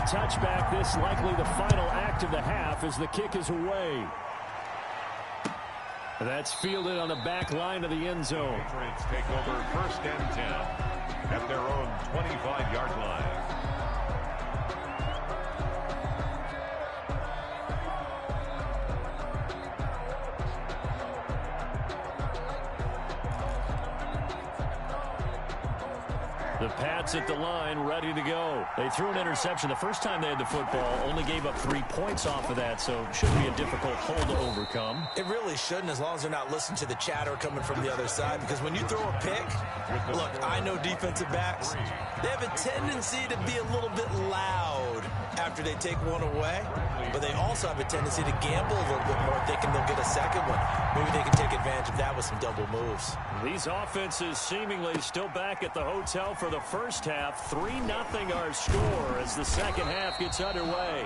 touchback. This likely the final act of the half as the kick is away. That's fielded on the back line of the end zone. Patriots take over 1st and 10 at their own 25-yard line. The Pats at the line, ready to go. They threw an interception the first time they had the football, only gave up 3 points off of that, so it shouldn't be a difficult hole to overcome. It really shouldn't, as long as they're not listening to the chatter coming from the other side, because when you throw a pick, look, I know defensive backs, they have a tendency to be a little bit loud after they take one away, but they also have a tendency to gamble a little bit more, thinking they'll get a second one. Maybe they can take advantage of that with some double moves. These offenses seemingly still back at the hotel for the first half. 3-0 our score as the second half gets underway.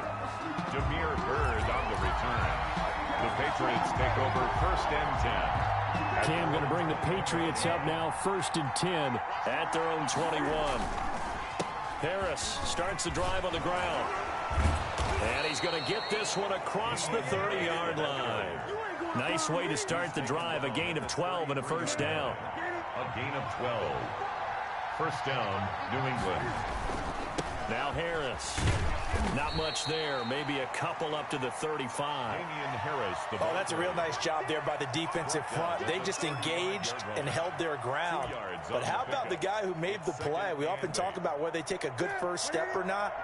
Jameer Byrd on the return. The Patriots take over 1st and 10. Cam going to bring the Patriots up now 1st and 10 at their own 21. Harris starts the drive on the ground. And he's going to get this one across the 30-yard line. Nice way to start the drive. A gain of 12 and a first down. A gain of 12. First down, New England. Now Harris. Not much there. Maybe a couple up to the 35. Damian Harris. Oh, that's a real nice job there by the defensive front. They just engaged and held their ground. But how about the guy who made the play? We often talk about whether they take a good first step or not.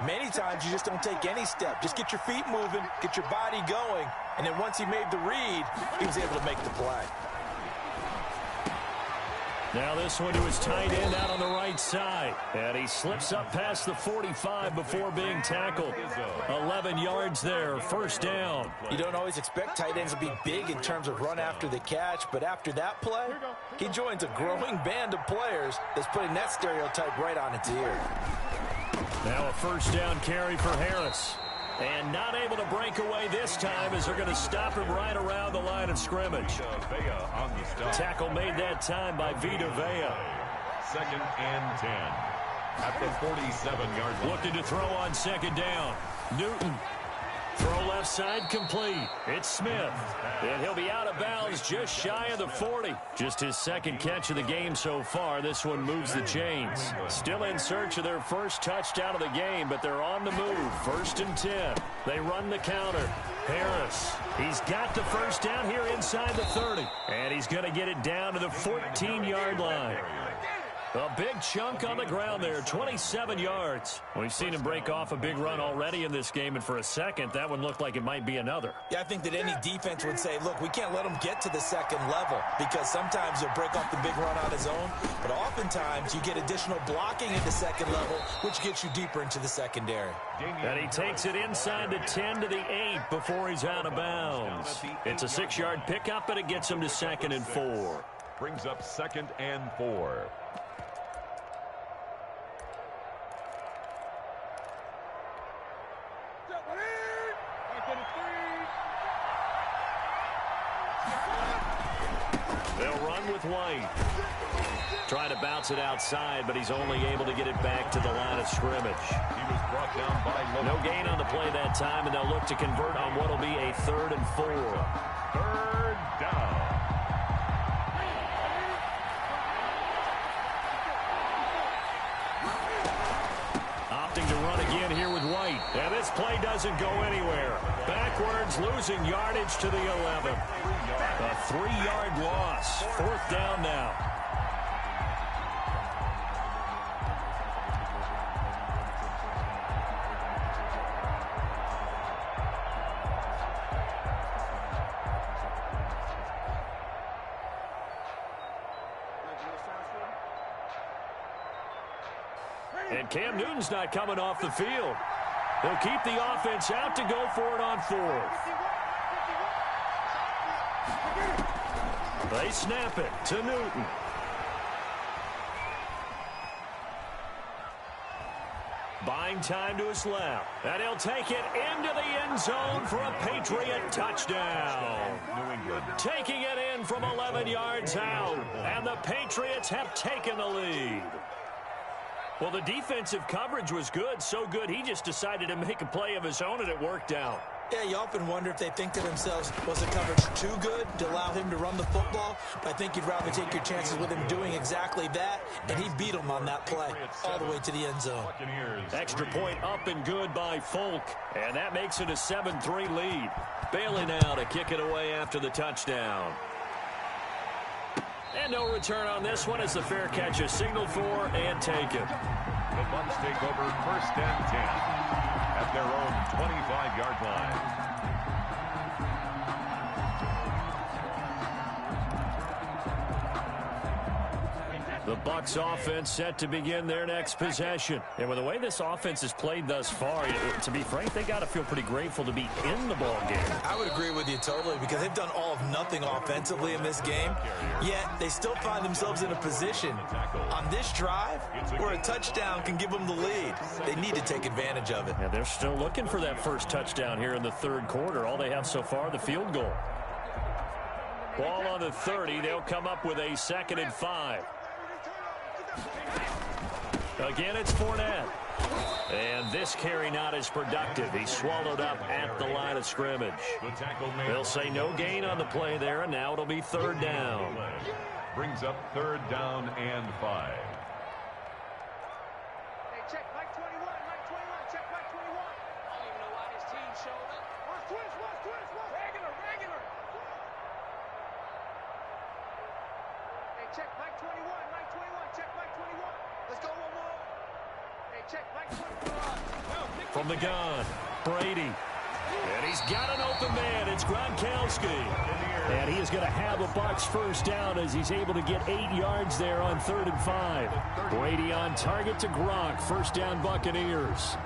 Many times you just don't take any step. Just get your feet moving, get your body going, and then once he made the read, he was able to make the play. Now this one to his tight end out on the right side. And he slips up past the 45 before being tackled. 11 yards there, first down. You don't always expect tight ends to be big in terms of run after the catch, but after that play, he joins a growing band of players that's putting that stereotype right on its ear. Now a first down carry for Harris. And not able to break away this time as they're going to stop him right around the line of scrimmage. Vea on the stop. Tackle made that time by Vita Vea. 2nd and 10 at the 47-yard line. Looking to throw on second down. Newton. Throw left side complete. It's Smith. And he'll be out of bounds just shy of the 40. Just his second catch of the game so far. This one moves the chains. Still in search of their first touchdown of the game, but they're on the move. 1st and 10. They run the counter. Harris. He's got the first down here inside the 30. And he's going to get it down to the 14-yard line. A big chunk on the ground there, 27 yards. We've seen him break off a big run already in this game, and for a second, that one looked like it might be another. Yeah, I think that any defense would say, look, we can't let him get to the second level because sometimes he'll break off the big run on his own, but oftentimes you get additional blocking at the second level, which gets you deeper into the secondary. And he takes it inside the 10 to the 8 before he's out of bounds. It's a 6-yard pickup, and it gets him to 2nd and 4. Brings up 2nd and 4. They'll run with White. Trying to bounce it outside, but he's only able to get it back to the line of scrimmage. He was brought down by No gain on the play that time, and they'll look to convert on what will be a 3rd and 4. 3rd down. Opting to run again here with White. And this play doesn't go anywhere. Backwards, losing yardage to the 11. A 3-yard loss. 4th down now. And Cam Newton's not coming off the field. They'll keep the offense out to go for it on 4th. They snap it to Newton. Buying time to his left. And he'll take it into the end zone for a Patriot touchdown. New England. Taking it in from 11 yards out. And the Patriots have taken the lead. Well, the defensive coverage was good, so good he just decided to make a play of his own, and it worked out. Yeah, you often wonder if they think to themselves, was the coverage too good to allow him to run the football? But I think you'd rather take your chances with him doing exactly that, and he beat him on that play all the way to the end zone. Extra point up and good by Folk, and that makes it a 7-3 lead. Bailey now to kick it away after the touchdown. And no return on this one as the fair catch is signaled for and taken. The Bucs take over 1st and 10 at their own 25-yard line. The Bucs offense set to begin their next possession. And with the way this offense has played thus far, to be frank, they got to feel pretty grateful to be in the ball game. I would agree with you totally because they've done all of nothing offensively in this game, yet they still find themselves in a position on this drive where a touchdown can give them the lead. They need to take advantage of it. And they're still looking for that first touchdown here in the third quarter. All they have so far, the field goal. Ball on the 30. They'll come up with a 2nd and 5. Again, it's Fournette. And this carry not as productive. He's swallowed up at the line of scrimmage. They'll say no gain on the play there, and now it'll be 3rd down. Brings up 3rd down and 5. Hey, check Mike 21, Mike 21, check Mike 21. I don't even know why this team showed up. Watch twist. Regular. Hey, check Mike 21, Mike 21, check Mike 21. Let's go one more. Hey, check Mike 21. From the gun, Brady. And he's got an open man. It's Gronkowski. And he is going to have a Bucs first down as he's able to get 8 yards there on 3rd and 5. Brady on target to Gronk. First down, Buccaneers.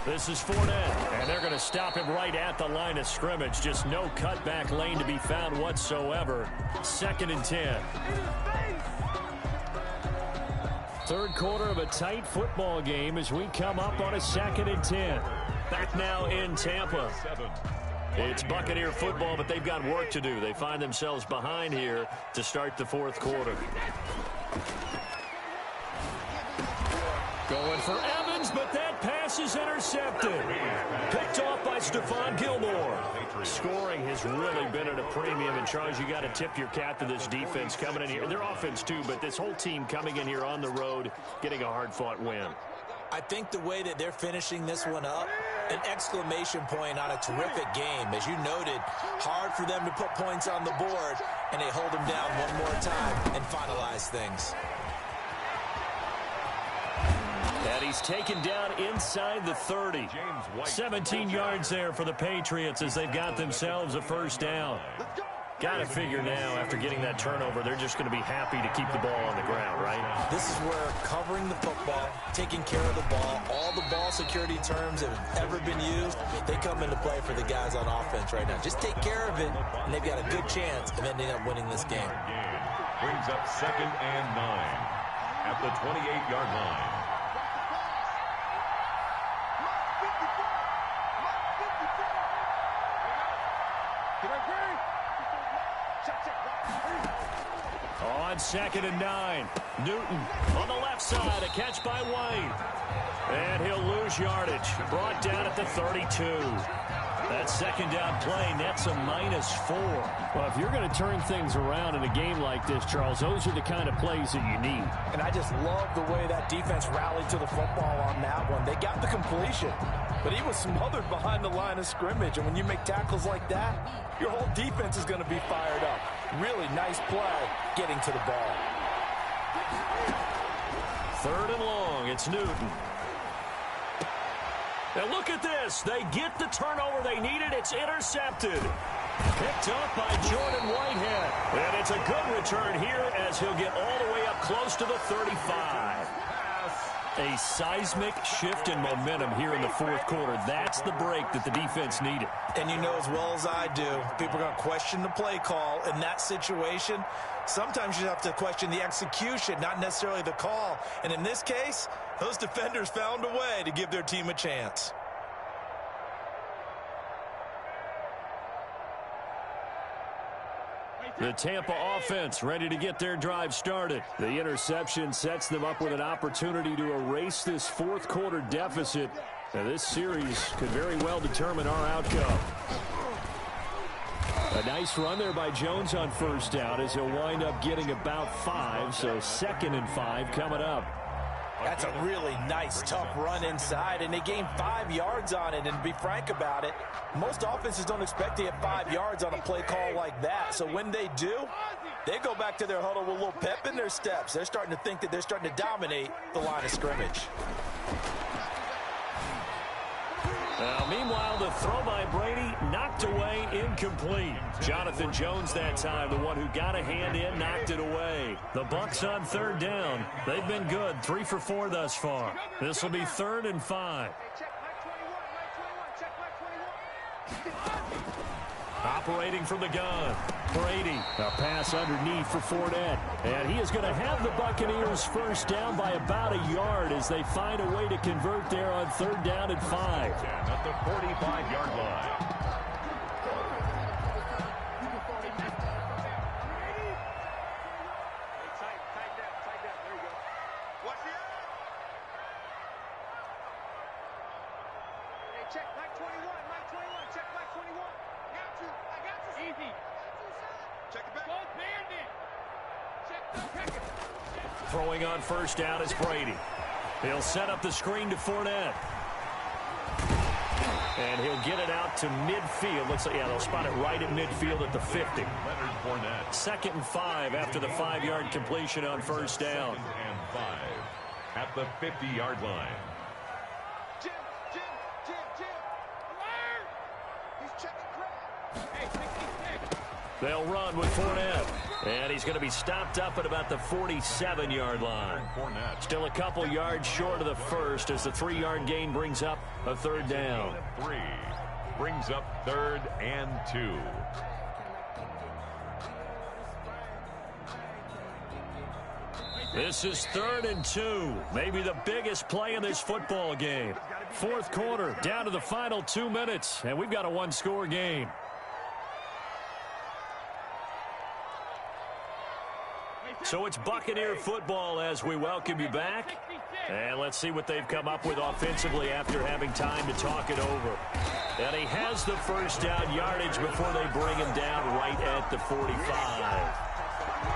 This is Fournette, and they're going to stop him right at the line of scrimmage. Just no cutback lane to be found whatsoever. 2nd and 10. Third quarter of a tight football game as we come up on a 2nd and 10. Back now in Tampa. It's Buccaneer football, but they've got work to do. They find themselves behind here to start the 4th quarter. Going for Evans, but that pass is intercepted. Picked off by Stephon Gilmore. Scoring has really been at a premium. And, Charles, you got to tip your cap to this defense coming in here. Their offense, too, but this whole team coming in here on the road, getting a hard-fought win. I think the way that they're finishing this one up, an exclamation point on a terrific game. As you noted, hard for them to put points on the board, and they hold them down one more time and finalize things. And he's taken down inside the 30. 17 yards there for the Patriots as they've got themselves a first down. Got to figure now, after getting that turnover, they're just going to be happy to keep the ball on the ground, right? This is where covering the football, taking care of the ball, all the ball security terms that have ever been used, they come into play for the guys on offense right now. Just take care of it, and they've got a good chance of ending up winning this game. Brings up 2nd and 9 at the 28-yard line. On 2nd and 9, Newton on the left side, a catch by White. And he'll lose yardage, brought down at the 32. That 2nd down play nets a -4. Well, if you're going to turn things around in a game like this, Charles, those are the kind of plays that you need. And I just love the way that defense rallied to the football on that one. They got the completion, but he was smothered behind the line of scrimmage. And when you make tackles like that, your whole defense is going to be fired up. Really nice play getting to the ball. 3rd and long, it's Newton. And look at this. They get the turnover they needed. It's intercepted. Picked up by Jordan Whitehead. And it's a good return here as he'll get all the way up close to the 35. A seismic shift in momentum here in the fourth quarter. That's the break that the defense needed. And you know as well as I do, people are going to question the play call in that situation. Sometimes you have to question the execution, not necessarily the call. And in this case, those defenders found a way to give their team a chance. The Tampa offense ready to get their drive started. The interception sets them up with an opportunity to erase this fourth quarter deficit. Now, this series could very well determine our outcome. A nice run there by Jones on first down as he'll wind up getting about 5, so 2nd and 5 coming up. That's a really nice, tough run inside, and they gained 5 yards on it. And to be frank about it, most offenses don't expect to get 5 yards on a play call like that. So when they do, they go back to their huddle with a little pep in their steps. They're starting to think that they're starting to dominate the line of scrimmage. Meanwhile, the throw by Brady knocked away, incomplete. Jonathan Jones that time, the one who got a hand in, knocked it away. The Bucs on 3rd down. They've been good, 3 for 4 thus far. This will be 3rd and 5. Operating from the gun, Brady. A pass underneath for Fournette. And he is going to have the Buccaneers first down by about a yard as they find a way to convert there on 3rd down and 5. At the 45-yard line. Throwing on first down is Brady. He'll set up the screen to Fournette. And he'll get it out to midfield. Looks like, yeah, they'll spot it right at midfield at the 50. 2nd and 5 after the 5-yard completion on first down. 2nd and 5 at the 50-yard line. Jim. Alert! He's checking crap. Hey, 66. They'll run with Fournette. And he's going to be stopped up at about the 47-yard line. Still a couple yards short of the first as the 3-yard gain brings up a 3rd down. 3 brings up 3rd and 2. This is 3rd and 2. Maybe the biggest play in this football game. Fourth quarter, down to the final 2 minutes, and we've got a 1-score game. So it's Buccaneer football as we welcome you back. And let's see what they've come up with offensively after having time to talk it over. And he has the first down yardage before they bring him down right at the 45.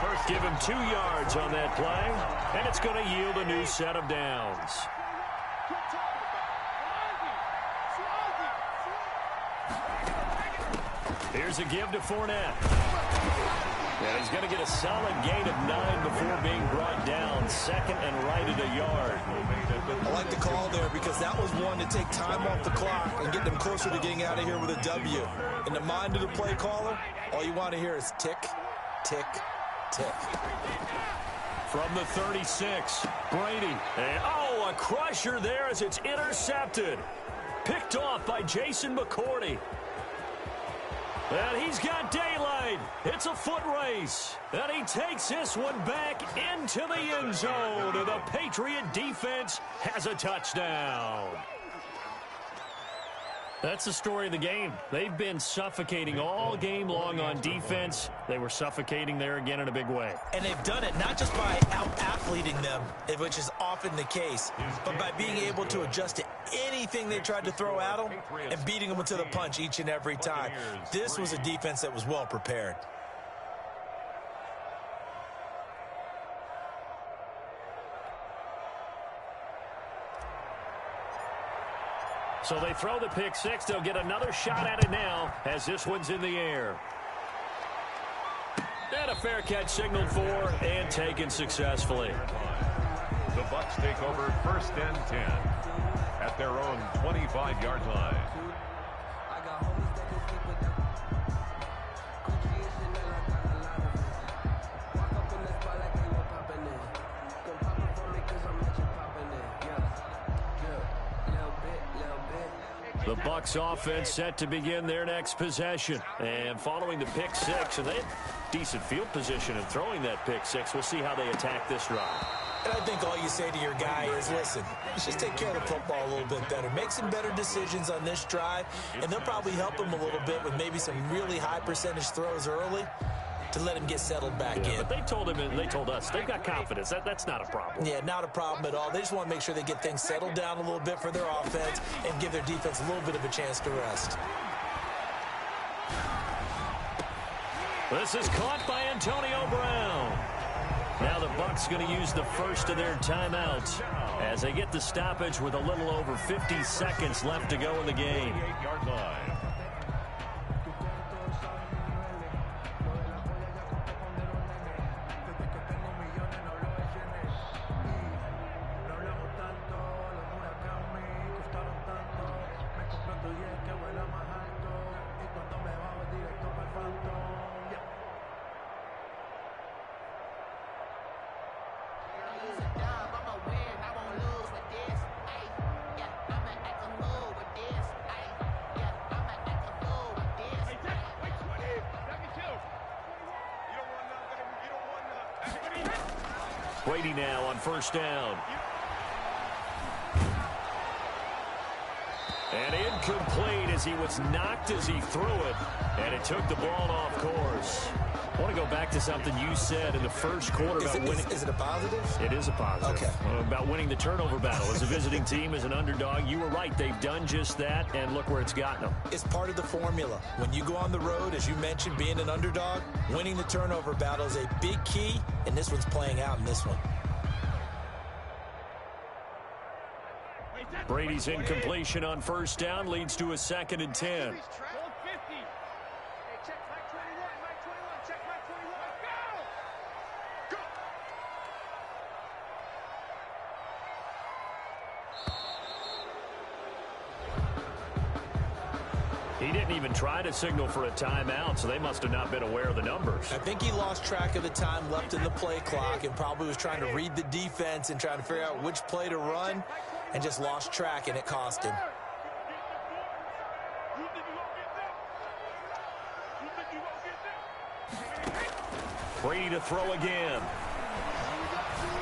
First, give him 2 yards on that play, and it's going to yield a new set of downs. Here's a give to Fournette. And he's going to get a solid gain of 9 before being brought down. 2nd and right at a yard. I like the call there because that was one to take time off the clock and get them closer to getting out of here with a W. In the mind of the play caller, all you want to hear is tick, tick, tick. From the 36, Brady. And, a crusher there as it's intercepted. Picked off by Jason McCourty. And he's got daylight. It's a foot race. And he takes this one back into the end zone. And the Patriot defense has a touchdown. That's the story of the game. They've been suffocating all game long on defense. They were suffocating there again in a big way. And they've done it not just by out-athleting them, which is often the case, but by being able to adjust to anything they tried to throw at them and beating them to the punch each and every time. This was a defense that was well prepared. So they throw the pick six. They'll get another shot at it now as this one's in the air. And a fair catch signaled for and taken successfully. The Bucs take over 1st and 10 at their own 25-yard line. The Bucs offense set to begin their next possession. And following the pick six, and they had decent field position in throwing that pick six. We'll see how they attack this drive. And I think all you say to your guy is, listen, let's just take care of the football a little bit better. Make some better decisions on this drive, and they'll probably help him a little bit with maybe some really high percentage throws early to let him get settled back in. But they told him and they told us they've got confidence. That's not a problem. Yeah, not a problem at all. They just want to make sure they get things settled down a little bit for their offense and give their defense a little bit of a chance to rest. This is caught by Antonio Brown. Now the Bucs going to use the first of their timeouts as they get the stoppage with a little over 50 seconds left to go in the game. 8-yard line. Brady now on first down. And incomplete as he was knocked as he threw it. And it took the ball off course. I want to go back to something you said in the first quarter about winning. Is it a positive? It is a positive. Okay. About winning the turnover battle. As a visiting team, as an underdog, you were right. They've done just that, and look where it's gotten them. It's part of the formula. When you go on the road, as you mentioned, being an underdog, winning the turnover battle is a big key, and this one's playing out in this one. Brady's incompletion on first down leads to a 2nd and 10. He didn't even try to signal for a timeout, so they must have not been aware of the numbers. I think he lost track of the time left in the play clock and probably was trying to read the defense and trying to figure out which play to run and just lost track, and it cost him. Brady to throw again.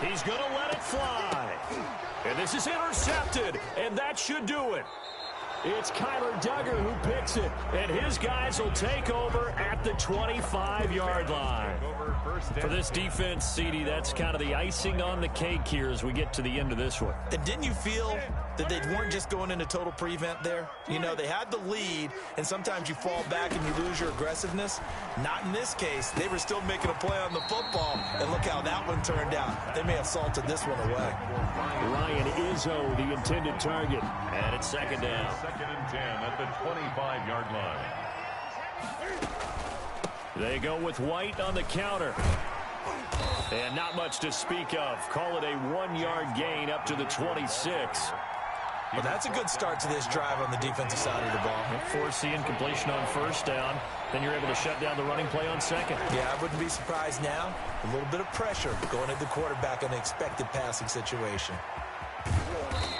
He's going to let it fly. And this is intercepted, and that should do it. It's Kyler Duggar who picks it, and his guys will take over at the 25-yard line. For this defense, CD, that's kind of the icing on the cake here as we get to the end of this one. And didn't you feel that they weren't just going into total prevent there? You know, they had the lead, and sometimes you fall back and you lose your aggressiveness. Not in this case. They were still making a play on the football, and look how that one turned out. They may have salted this one away. Ryan Izzo, the intended target, and it's 2nd down. 2nd and 10 at the 25-yard line. They go with White on the counter. And not much to speak of. Call it a 1-yard gain up to the 26. Well, that's a good start to this drive on the defensive side of the ball. Force the incompletion on first down. Then you're able to shut down the running play on second. Yeah, I wouldn't be surprised now. A little bit of pressure going at the quarterback in an expected passing situation.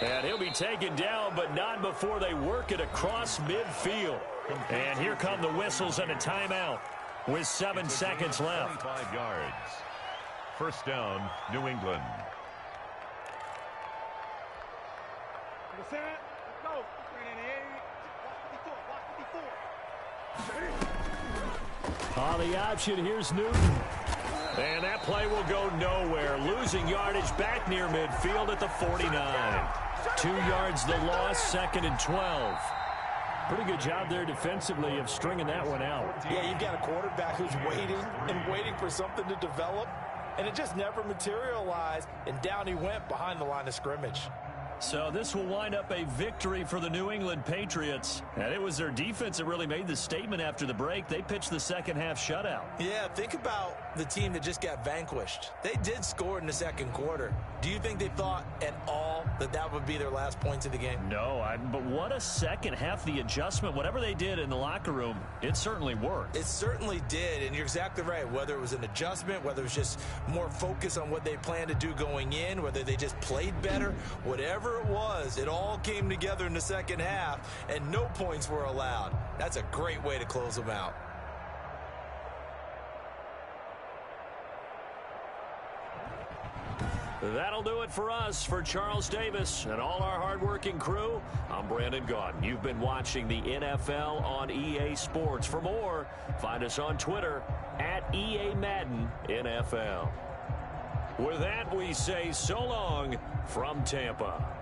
And he'll be taken down, but not before they work it across midfield. And here come the whistles and a timeout with 7 seconds left. 25 yards. First down, New England. On the option, here's Newton. And that play will go nowhere. Losing yardage back near midfield at the 49. 2 yards the loss, 2nd and 12. Pretty good job there defensively of stringing that one out. Yeah, you've got a quarterback who's waiting and waiting for something to develop, and it just never materialized, and down he went behind the line of scrimmage. So this will wind up a victory for the New England Patriots. And it was their defense that really made the statement after the break. They pitched the second half shutout. Yeah, think about the team that just got vanquished. They did score in the second quarter. Do you think they thought at all that that would be their last points of the game? No, but what a second half. The adjustment, whatever they did in the locker room, it certainly worked. It certainly did, and you're exactly right. Whether it was an adjustment, whether it was just more focus on what they planned to do going in, whether they just played better, whatever whatever it was, it all came together in the second half, and no points were allowed. That's a great way to close them out. That'll do it for us. For Charles Davis and all our hardworking crew, I'm Brandon Gaudin. You've been watching the NFL on EA Sports. For more, find us on Twitter at EA Madden NFL. With that, we say so long from Tampa.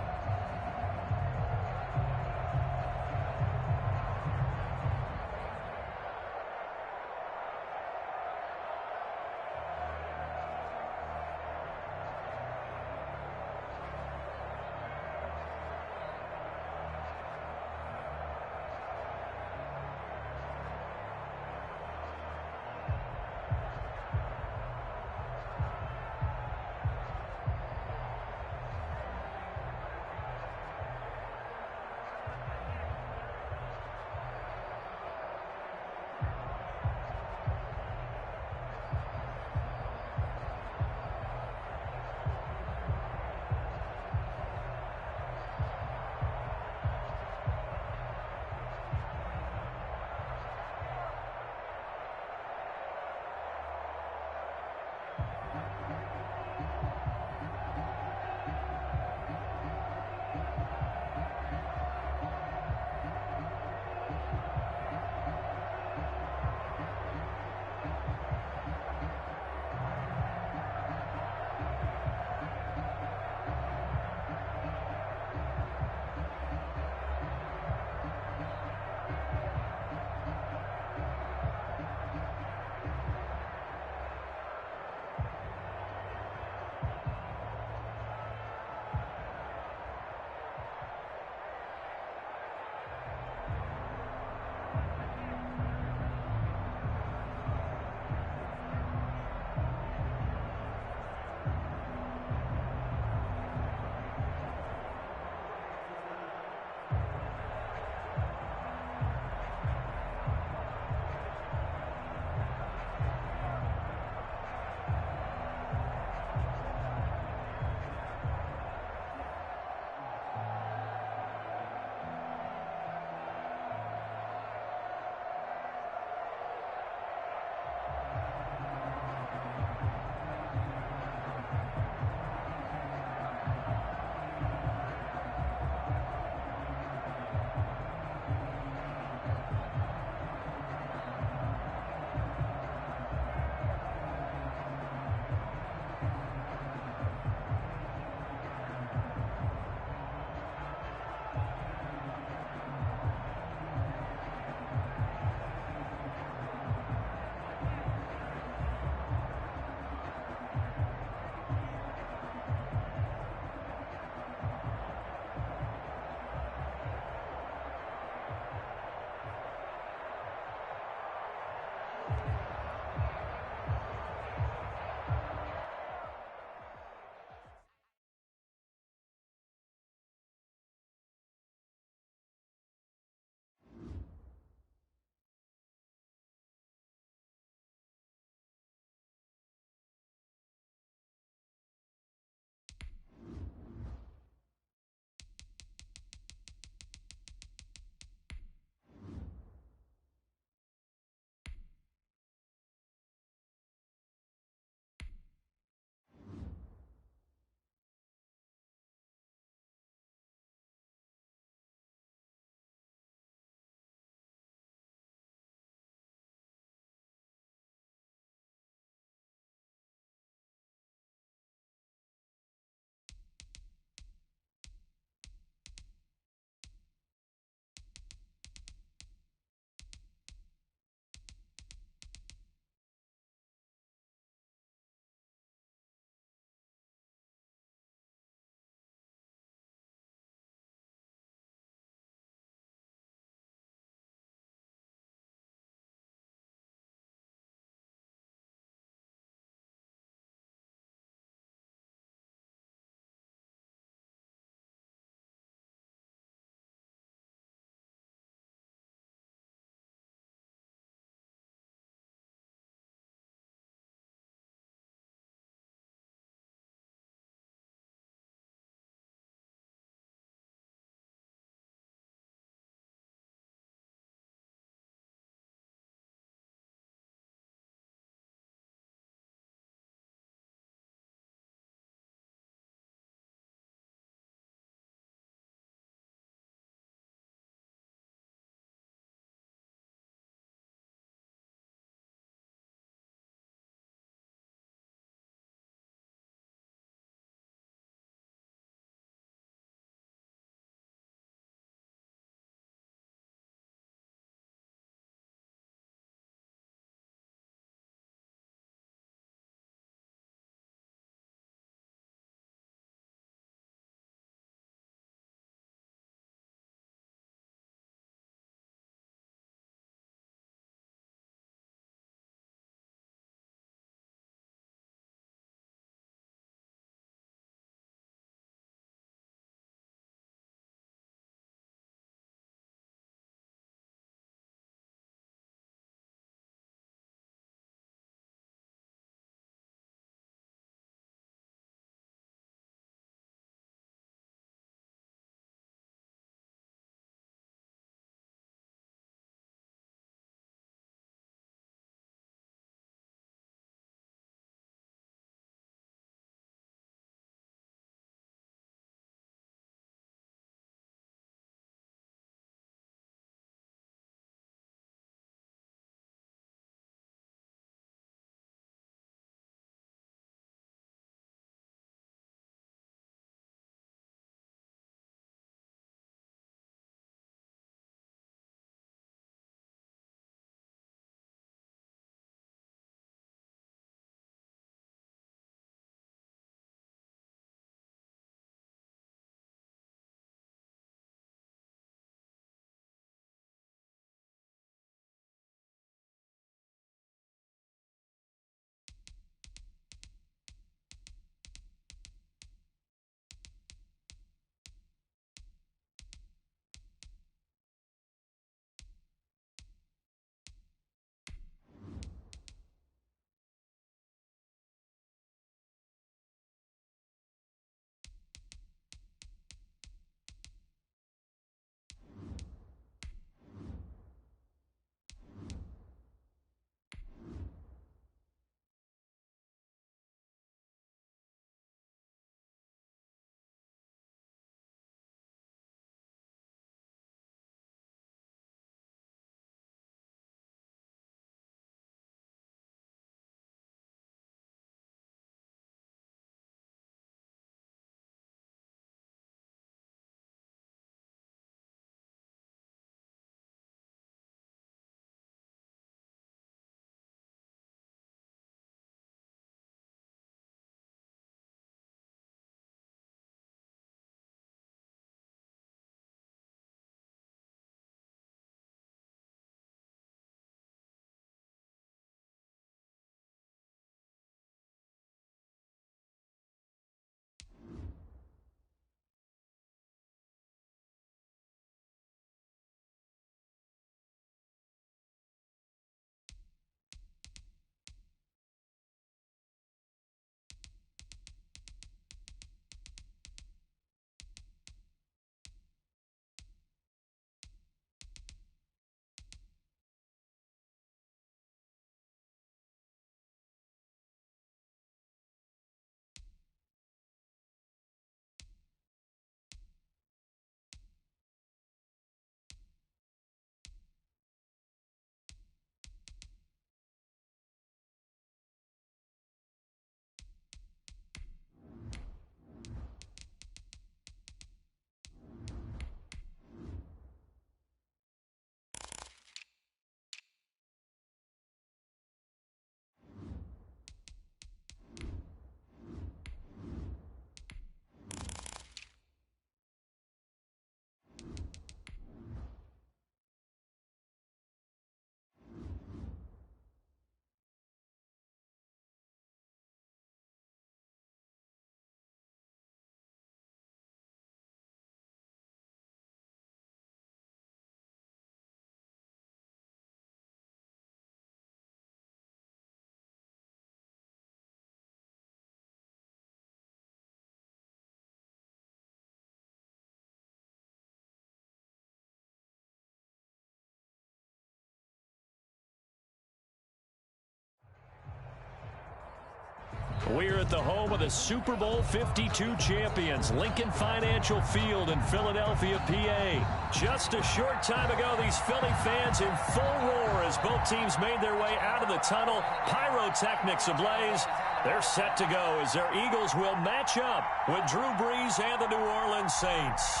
We're at the home of the Super Bowl 52 champions, Lincoln Financial Field in Philadelphia, PA. Just a short time ago, these Philly fans in full roar as both teams made their way out of the tunnel. Pyrotechnics ablaze. They're set to go as their Eagles will match up with Drew Brees and the New Orleans Saints.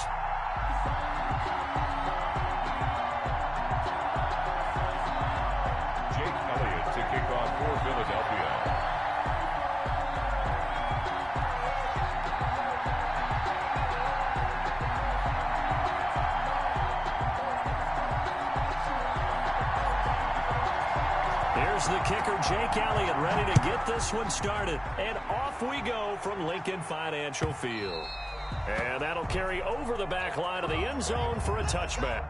Jake Elliott to kick off for Philadelphia. Here's the kicker, Jake Elliott, ready to get this one started. And off we go from Lincoln Financial Field. And that'll carry over the back line of the end zone for a touchback.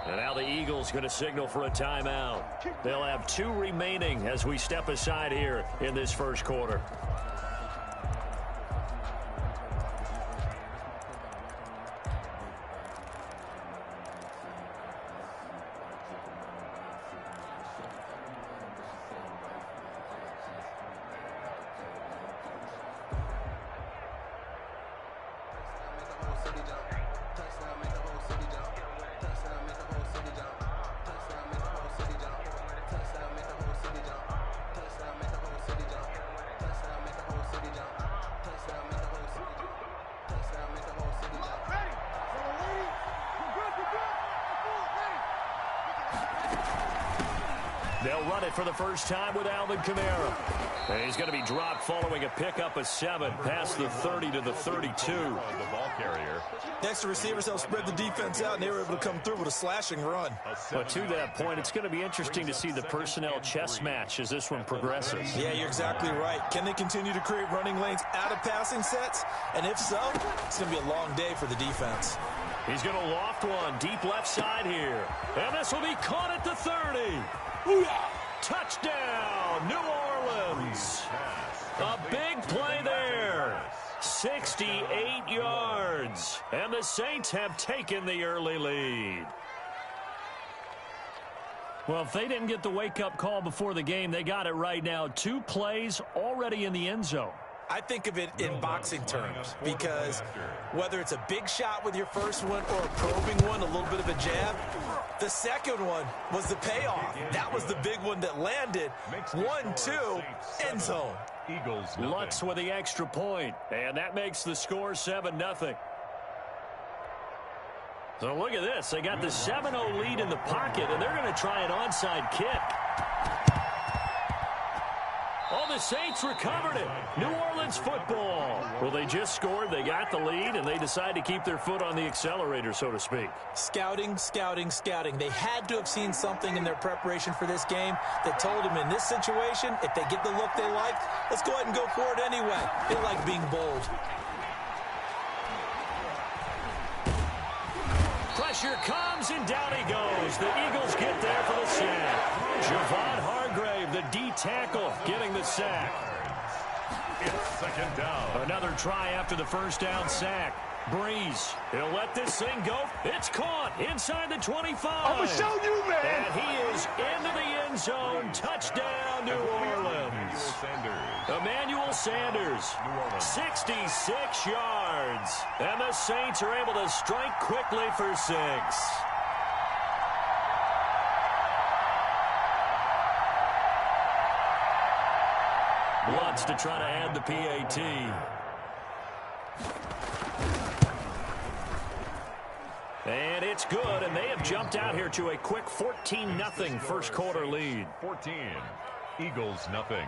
And now the Eagles going to signal for a timeout. They'll have 2 remaining as we step aside here in this first quarter. They'll run it for the first time with Alvin Kamara. And he's going to be dropped following a pickup of 7 past the 30 to the 32. The ball carrier. Next to receivers, they'll spread the defense out, and they were able to come through with a slashing run. But to that point, it's going to be interesting to see the personnel chess match as this one progresses. Yeah, you're exactly right. Can they continue to create running lanes out of passing sets? And if so, it's going to be a long day for the defense. He's going to loft one deep left side here. And this will be caught at the 30. Touchdown, New Orleans. A big play there. 68 yards. And the Saints have taken the early lead. Well, if they didn't get the wake-up call before the game, they got it right now. 2 plays already in the end zone. I think of it in boxing terms because whether it's a big shot with your first one or a probing one, a little bit of a jab, the second one was the payoff. That was the big one that landed. 1-2, end zone. Lutz with the extra point, and that makes the score 7-0. So look at this. They got the 7-0 lead in the pocket, and they're going to try an onside kick. Oh, the Saints recovered it. New Orleans football. Well, they just scored. They got the lead, and they decide to keep their foot on the accelerator, so to speak. Scouting, scouting, scouting. They had to have seen something in their preparation for this game that told them in this situation, if they get the look they like, let's go ahead and go for it anyway. They like being bold. Pressure comes, and down he goes. The Eagles get there for the sack. Javon Hargrave, the D tackle, getting the sack. It's second down. Another try after the first down sack. Breeze, he'll let this thing go. It's caught inside the 25. I'm going to show you, man. And he is into the end zone. Touchdown, New Orleans. Emmanuel Sanders, 66 yards. And the Saints are able to strike quickly for 6. Lutz to try to add the PAT. And it's good, and they have jumped out here to a quick 14-0 first quarter lead. 14, Eagles nothing.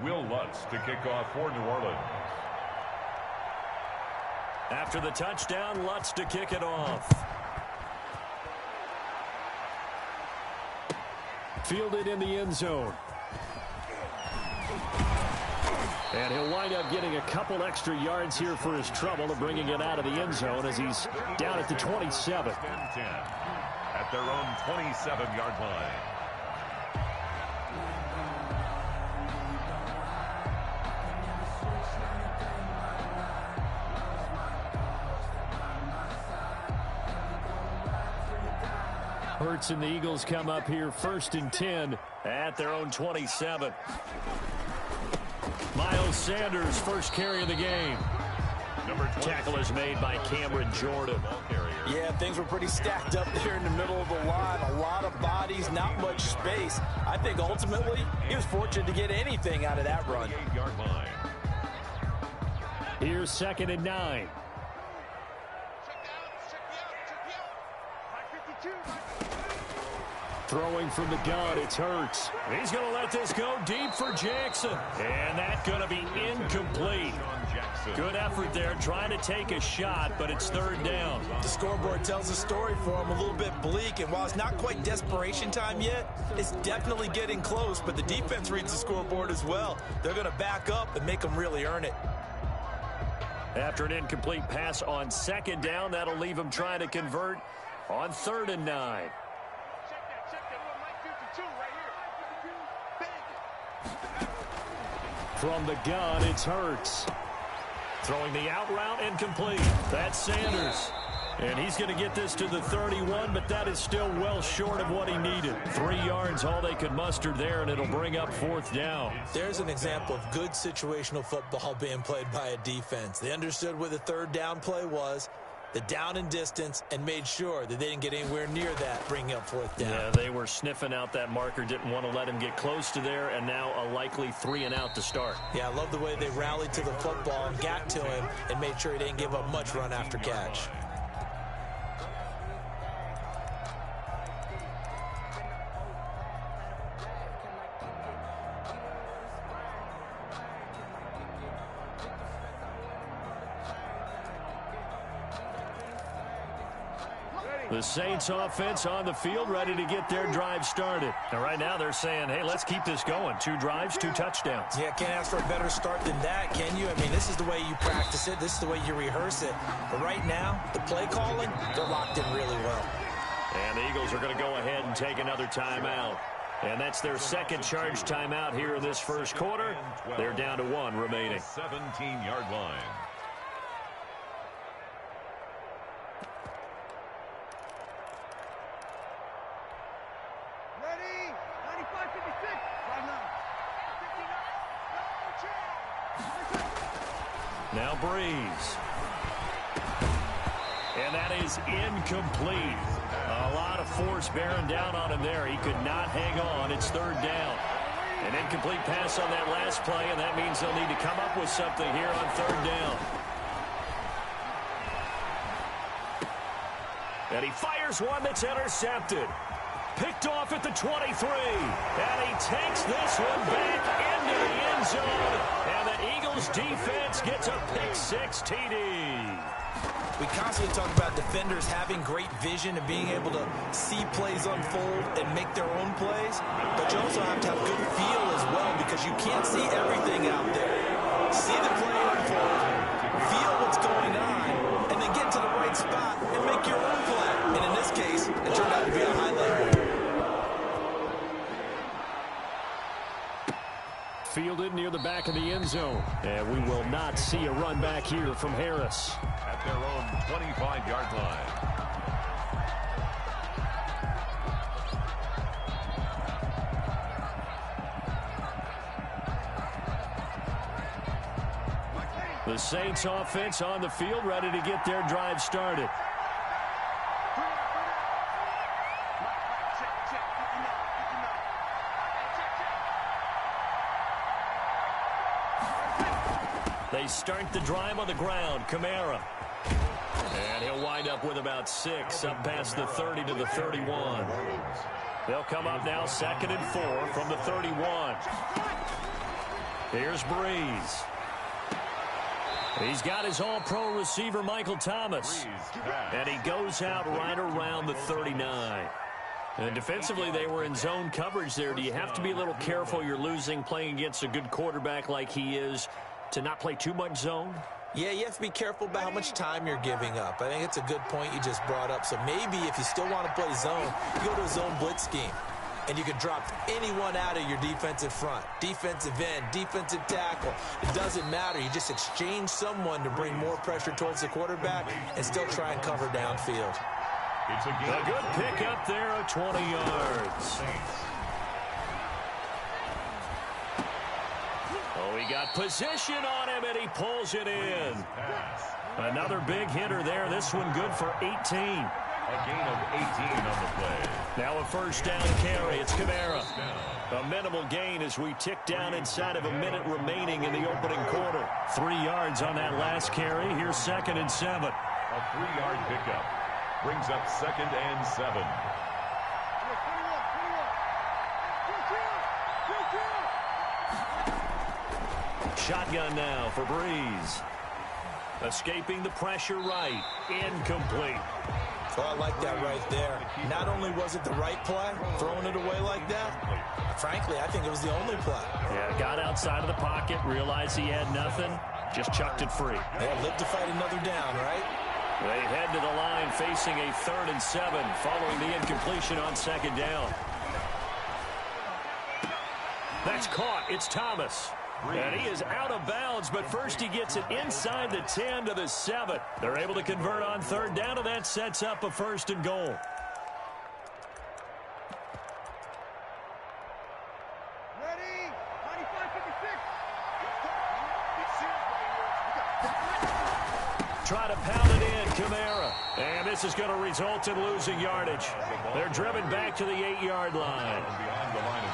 Will Lutz to kick off for New Orleans. After the touchdown, Lutz to kick it off. Fielded in the end zone. And he'll wind up getting a couple extra yards here for his trouble of bringing it out of the end zone as he's down at the 27. 10-10 at their own 27-yard line. Hurts and the Eagles come up here 1st and 10 at their own 27. Miles Sanders, first carry of the game. Tackle is made by Cameron Jordan. Yeah, things were pretty stacked up there in the middle of the line. A lot of bodies, not much space. I think ultimately he was fortunate to get anything out of that run. Here's 2nd and 9. Throwing from the gun, it's Hurts. He's going to let this go deep for Jackson. And that's going to be incomplete. Good effort there, trying to take a shot, but it's 3rd down. The scoreboard tells a story for him, a little bit bleak, and while it's not quite desperation time yet, it's definitely getting close, but the defense reads the scoreboard as well. They're going to back up and make them really earn it. After an incomplete pass on 2nd down, that'll leave him trying to convert on 3rd and 9. From the gun, it's Hurts. Throwing the out route, incomplete. That's Sanders. And he's going to get this to the 31, but that is still well short of what he needed. 3 yards, all they could muster there, and it'll bring up 4th down. There's an example of good situational football being played by a defense. They understood where the 3rd down play was, the down and distance, and made sure that they didn't get anywhere near that, bringing up 4th down. Yeah, they were sniffing out that marker, didn't want to let him get close to there, and now a likely 3 and out to start. Yeah, I love the way they rallied to the football and got to him and made sure he didn't give up much run after catch. The Saints offense on the field, ready to get their drive started. And right now they're saying, hey, let's keep this going. 2 drives, 2 touchdowns. Yeah, can't ask for a better start than that, can you? I mean, this is the way you practice it. This is the way you rehearse it. But right now, the play calling, they're locked in really well. And the Eagles are going to go ahead and take another timeout. And that's their 2nd charge timeout here in this first quarter. They're down to 1 remaining. 17-yard line. Now Breeze. And that is incomplete. A lot of force bearing down on him there. He could not hang on. It's third down. An incomplete pass on that last play, and that means they'll need to come up with something here on third down. And he fires one that's intercepted. Picked off at the 23. And he takes this one back into the end zone. And the Eagles defense gets a pick-6 TD. We constantly talk about defenders having great vision and being able to see plays unfold and make their own plays. But you also have to have good feel as well because you can't see everything out there. See the play unfold, feel what's going on, and then get to the right spot and make your own play. And in this case, it turned out to be a highlight. Fielded near the back of the end zone. And we will not see a run back here from Harris. At their own 25-yard line. The Saints offense on the field, ready to get their drive started. They start the drive on the ground. Kamara. And he'll wind up with about 6 up past the 30 to the 31. They'll come up now 2nd and 4 from the 31. Here's Breeze. He's got his all-pro receiver, Michael Thomas. And he goes out right around the 39. And defensively, they were in zone coverage there. Do you have to be a little careful? You're losing playing against a good quarterback like he is to not play too much zone? Yeah, you have to be careful about how much time you're giving up. I think it's a good point you just brought up. So maybe if you still want to play zone, you go to a zone blitz scheme. And you can drop anyone out of your defensive front. Defensive end, defensive tackle. It doesn't matter. You just exchange someone to bring more pressure towards the quarterback and still try and cover downfield. It's a good pick up there at 20 yards. Oh, he got position on him, and he pulls it in. Another big hitter there. This one good for 18. A gain of 18 on the play. Now a first down carry. It's Kamara. A minimal gain as we tick down inside of a minute remaining in the opening quarter. 3 yards on that last carry. Here's 2nd and 7. A 3-yard pickup brings up 2nd and 7. Shotgun now for Breeze. Escaping the pressure right. Incomplete. So I like that right there. Not only was it the right play, throwing it away like that, frankly, I think it was the only play. Yeah, got outside of the pocket, realized he had nothing, just chucked it free. Yeah, live to fight another down, right? They head to the line facing a 3rd and 7 following the incompletion on 2nd down. That's caught. It's Thomas. And he is out of bounds, but first he gets it inside the 10 to the 7. They're able to convert on 3rd down, and that sets up a 1st and goal. Ready? 95-56. Try to pound it in, Kamara. And this is going to result in losing yardage. They're driven back to the 8-yard line.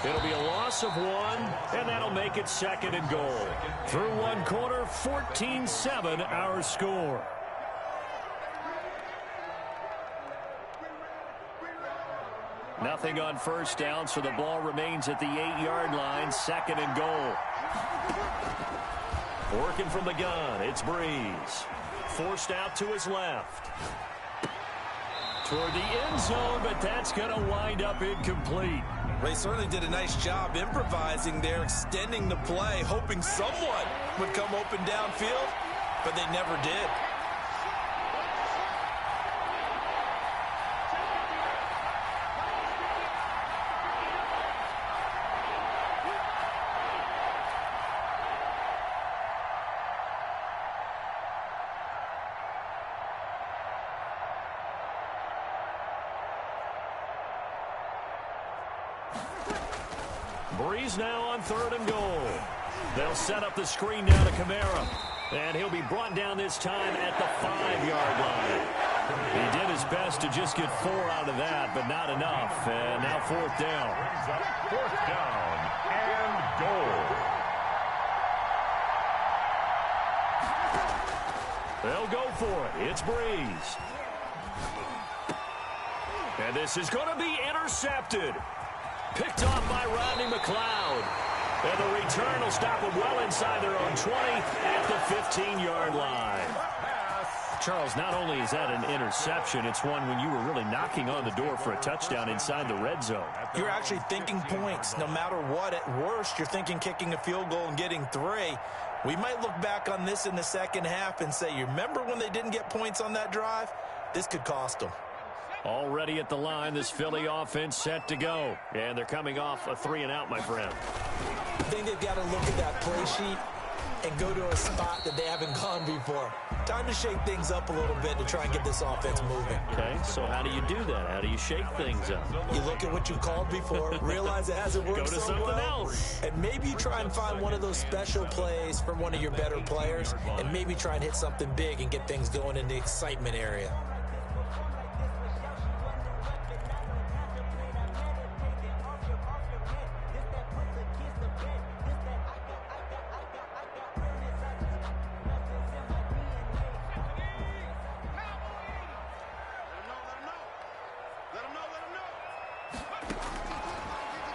It'll be a loss of 1, and that'll make it 2nd and goal. Through 1 quarter, 14-7 our score. Nothing on first down, so the ball remains at the 8-yard line, 2nd and goal. Working from the gun, it's Breeze. Forced out to his left. Toward the end zone, but that's going to wind up incomplete. They certainly did a nice job improvising there, extending the play, hoping someone would come open downfield, but they never did. Breeze now on 3rd and goal. They'll set up the screen now to Kamara. And he'll be brought down this time at the 5-yard line. He did his best to just get 4 out of that, but not enough. And now 4th down. 4th down and goal. They'll go for it. It's Breeze. And this is going to be intercepted. Picked off by Rodney McLeod. And the return will stop them well inside their own 20 at the 15-yard line. Charles, not only is that an interception, it's one when you were really knocking on the door for a touchdown inside the red zone. You're actually thinking points. No matter what, at worst, you're thinking kicking a field goal and getting 3. We might look back on this in the second half and say, you remember when they didn't get points on that drive? This could cost them. Already at the line, this Philly offense set to go. And they're coming off a 3-and-out, my friend. I think they've got to look at that play sheet and go to a spot that they haven't gone before. Time to shake things up a little bit to try and get this offense moving. Okay, so how do you do that? How do you shake things up? You look at what you called before, realize it hasn't worked Go to so something well, else. and maybe you try and find one of those special plays from one of your better players, and maybe try and hit something big and get things going in the excitement area.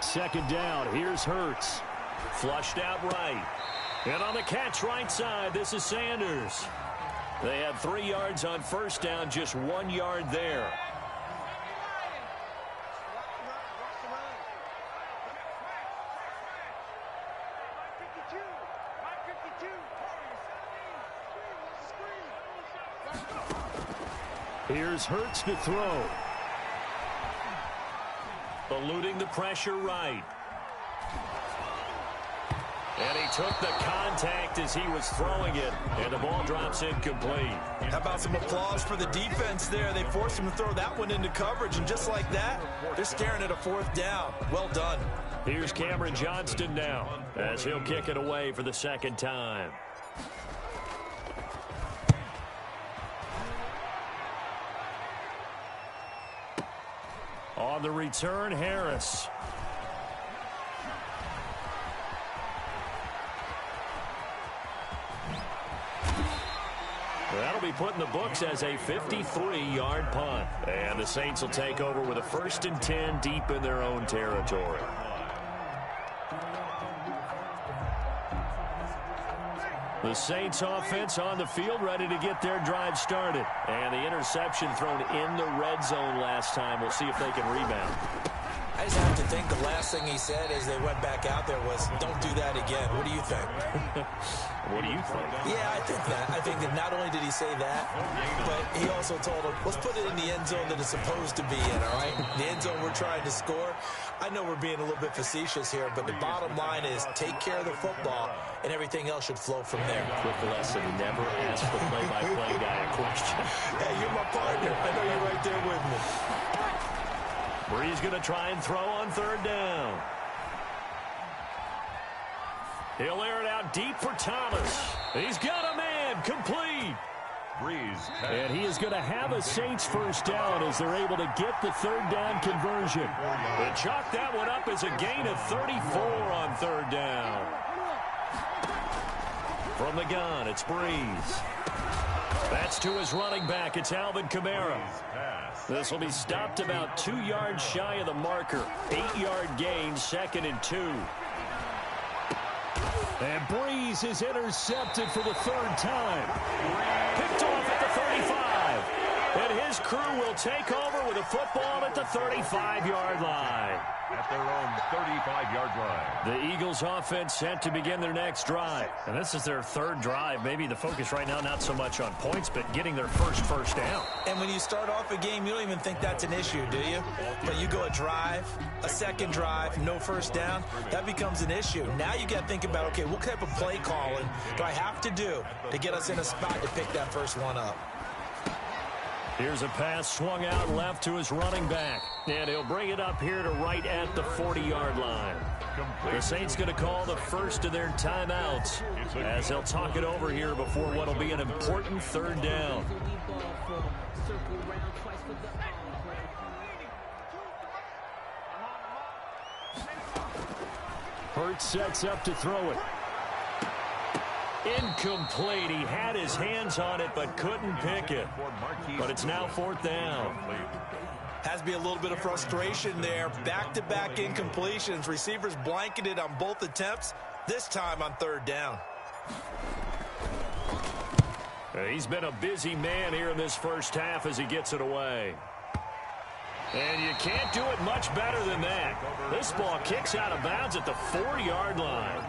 Second down, here's Hurts. Flushed out right. And on the catch right side, this is Sanders. They had 3 yards on first down, just 1 yard there. Here's Hurts to throw. Eluding the pressure right. And he took the contact as he was throwing it. And the ball drops incomplete. How about some applause for the defense there? They forced him to throw that one into coverage, and just like that, they're staring at a 4th down. Well done. Here's Cameron Johnston now as he'll kick it away for the 2nd time. On the return, Harris. That'll be put in the books as a 53-yard punt. And the Saints will take over with a 1st and 10 deep in their own territory. The Saints offense on the field ready to get their drive started. And the interception thrown in the red zone last time. We'll see if they can rebound. I just have to think the last thing he said as they went back out there was, don't do that again. What do you think? What do you think? Yeah, I think that. I think that not only did he say that, but he also told him, let's put it in the end zone that it's supposed to be in, all right? The end zone we're trying to score. I know we're being a little bit facetious here, but the bottom line is take care of the football, and everything else should flow from there. Quick lesson, never ask the play-by-play guy a question. Hey, you're my partner. I know you're right there with me. Breeze going to try and throw on 3rd down. He'll air it out deep for Thomas. He's got a man, complete. Breeze. And he is going to have a Saints 1st down as they're able to get the 3rd down conversion. They chalk that one up as a gain of 34 on 3rd down. From the gun, it's Breeze. That's to his running back. It's Alvin Kamara. This will be stopped about 2 yards shy of the marker. 8-yard gain, 2nd and 2. And Breeze is intercepted for the 3rd time. Picked off at the 35. And his crew will take over with a football at the 35-yard line. At their own 35-yard line. The Eagles offense set to begin their next drive. And this is their 3rd drive. Maybe the focus right now not so much on points, but getting their first down. And when you start off a game, you don't even think that's an issue, do you? But you go a drive, a 2nd drive, no 1st down, that becomes an issue. Now you got to think about, okay, what type of play calling do I have to do to get us in a spot to pick that first one up? Here's a pass swung out left to his running back. And he'll bring it up here to right at the 40-yard line. The Saints going to call the first of their timeouts as they'll talk it over here before what will be an important third down. Hurts sets up to throw it. Incomplete. He had his hands on it but couldn't pick it. But it's now fourth down. Has to be a little bit of frustration there. Back-to-back incompletions. Receivers blanketed on both attempts, this time on third down. He's been a busy man here in this first half as he gets it away. And you can't do it much better than that. This ball kicks out of bounds at the 4-yard line.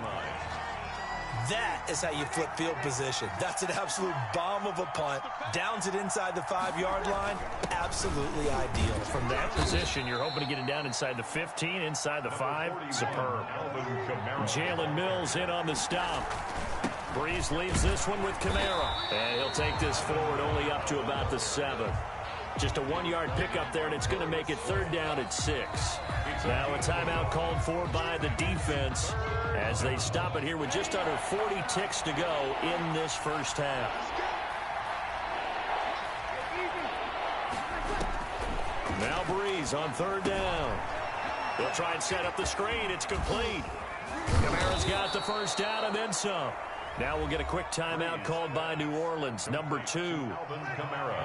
That is how you flip field position. That's an absolute bomb of a punt. Downs it inside the 5-yard line. Absolutely ideal. From that position, you're hoping to get it down inside the 15, inside the 5. Superb. Jalen Mills in on the stop. Breeze leaves this one with Kamara. And he'll take this forward only up to about the 7. Just a 1-yard pickup there, and it's going to make it third down at 6. Now a timeout called for by the defense as they stop it here with just under 40 ticks to go in this first half. Now Breeze on third down. They'll try and set up the screen. It's complete. Kamara's got the first down and then some. Now we'll get a quick timeout called by New Orleans, number 2,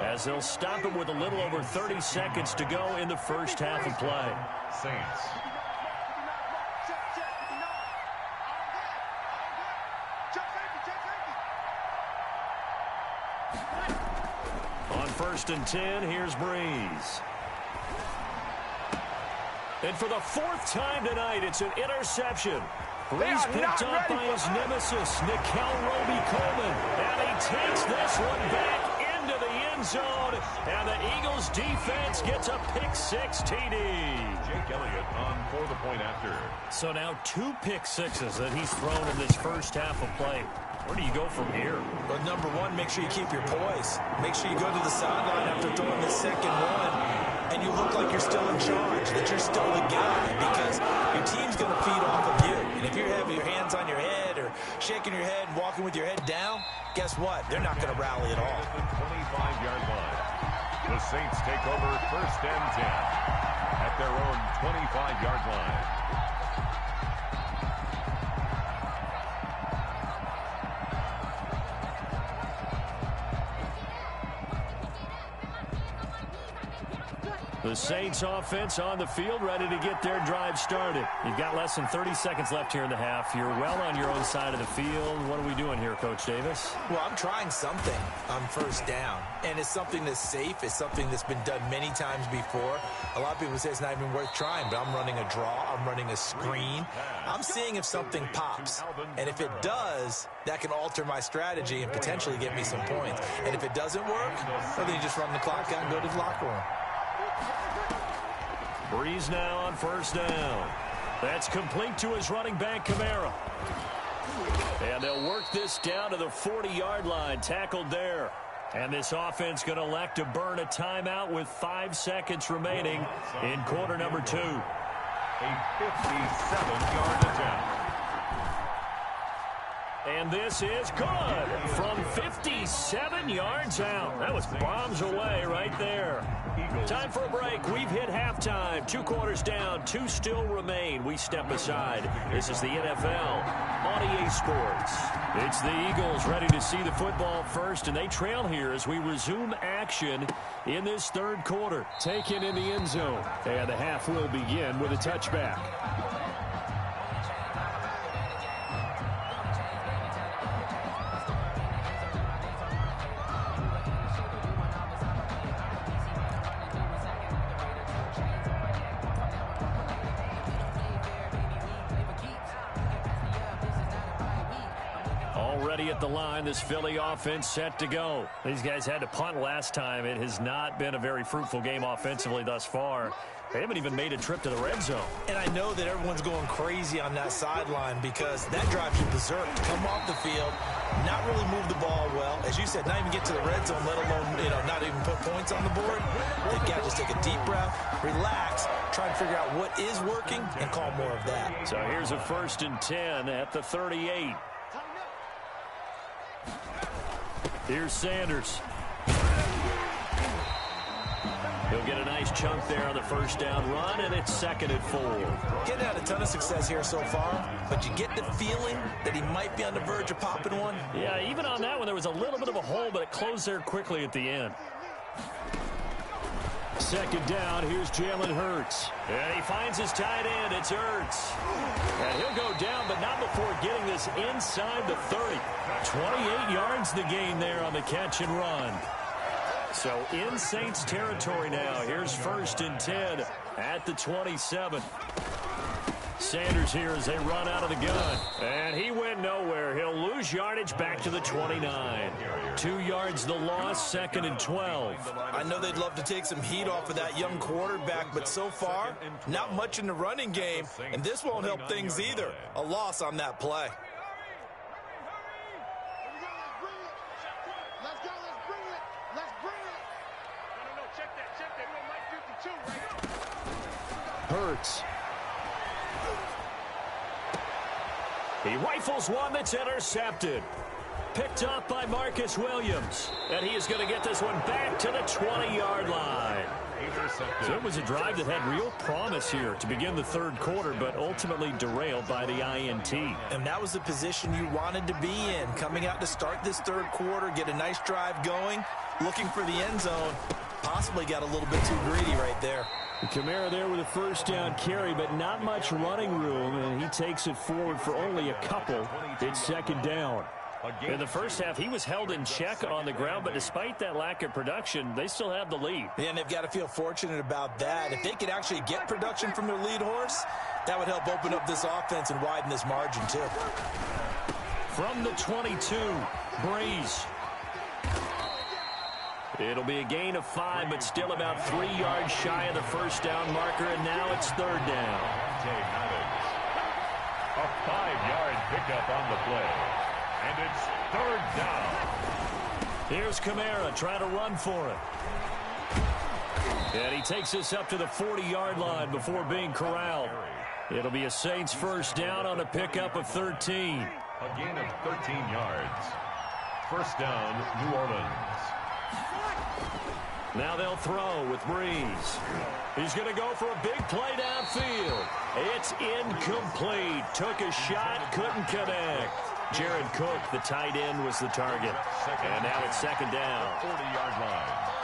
as they'll stop it with a little over 30 seconds to go in the first half of play. Saints. On first and 10, here's Breeze. And for the 4th time tonight, it's an interception. Breeze picked up by his nemesis, Nikel Roby-Coleman. And he takes this one back into the end zone. And the Eagles defense gets a pick-6 TD. Jake Elliott on for the point after. So now 2 pick-6s that he's thrown in this first half of play. Where do you go from here? Well, number 1, make sure you keep your poise. Make sure you go to the sideline after throwing the second one, and you look like you're still in charge, that you're still the guy, because your team's going to feed off of you. And if you have your hands on your head or shaking your head and walking with your head down, guess what? They're not going to rally at all. The 25-yard line. The Saints take over first and 10 at their own 25-yard line. The Saints offense on the field, ready to get their drive started. You've got less than 30 seconds left here in the half. You're well on your own side of the field. What are we doing here, Coach Davis? Well, I'm trying something on first down, and it's something that's safe. It's something that's been done many times before. A lot of people say it's not even worth trying, but I'm running a draw. I'm running a screen. I'm seeing if something pops, and if it does, that can alter my strategy and potentially get me some points. And if it doesn't work, well, then you just run the clock out and go to the locker room. Breeze now on first down. That's complete to his running back, Kamara. And they'll work this down to the 40-yard line, tackled there. And this offense going to elect to burn a timeout with 5 seconds remaining in quarter number 2. A 57-yard attempt. And this is good from 57 yards out. That was bombs away right there. Time for a break. We've hit halftime. 2 quarters down. 2 still remain. We step aside. This is the NFL on EA Sports. It's the Eagles ready to see the football first, and they trail here as we resume action in this third quarter. Taken in the end zone. And the half will begin with a touchback. ready at the line. This Philly offense set to go. These guys had to punt last time. It has not been a very fruitful game offensively thus far. They haven't even made a trip to the red zone. And I know that everyone's going crazy on that sideline because that drives you berserk to come off the field, not really move the ball well. As you said, not even get to the red zone, let alone, not even put points on the board. They've got to just take a deep breath, relax, try and figure out what is working, and call more of that. So here's a 1st and 10 at the 38. Here's Sanders. He'll get a nice chunk there on the first down run, and it's 2nd and 4. Getting had a ton of success here so far, but you get the feeling that he might be on the verge of popping one. Yeah, even on that one, there was a little bit of a hole, but it closed there quickly at the end. 2nd down, here's Jalen Hurts. And he finds his tight end, it's Hurts. And he'll go down, but not before getting this inside the 30. 28 yards the gain there on the catch and run. So in Saints territory now. Here's 1st and 10 at the 27. Sanders here as they run out of the gun. And he went nowhere. He'll lose yardage back to the 29. 2 yards the loss, 2nd and 12. I know they'd love to take some heat off of that young quarterback, but so far, not much in the running game, and this won't help things either. A loss on that play. Hurts. He rifles one that's intercepted. Picked off by Marcus Williams. And he is going to get this one back to the 20-yard line. So it was a drive that had real promise here to begin the 3rd quarter, but ultimately derailed by the INT. And that was the position you wanted to be in. Coming out to start this 3rd quarter, get a nice drive going, looking for the end zone. Possibly got a little bit too greedy right there. Kamara there with a 1st down carry, but not much running room, and he takes it forward for only a couple. It's 2nd down. In the first half, he was held in check on the ground, but despite that lack of production, they still have the lead. And they've got to feel fortunate about that. If they could actually get production from their lead horse, that would help open up this offense and widen this margin, too. From the 22, Breeze. It'll be a gain of 5, but still about 3 yards shy of the 1st down marker, and now it's 3rd down. A 5-yard pickup on the play, and it's 3rd down. Here's Kamara trying to run for it. And he takes this up to the 40-yard line before being corralled. It'll be a Saints 1st down on a pickup of 13. A gain of 13 yards. 1st down, New Orleans. Now they'll throw with Breeze. He's going to go for a big play downfield. It's incomplete. Took a shot, couldn't connect. Jared Cook, the tight end, was the target. And now it's 2nd down. 40-yard line.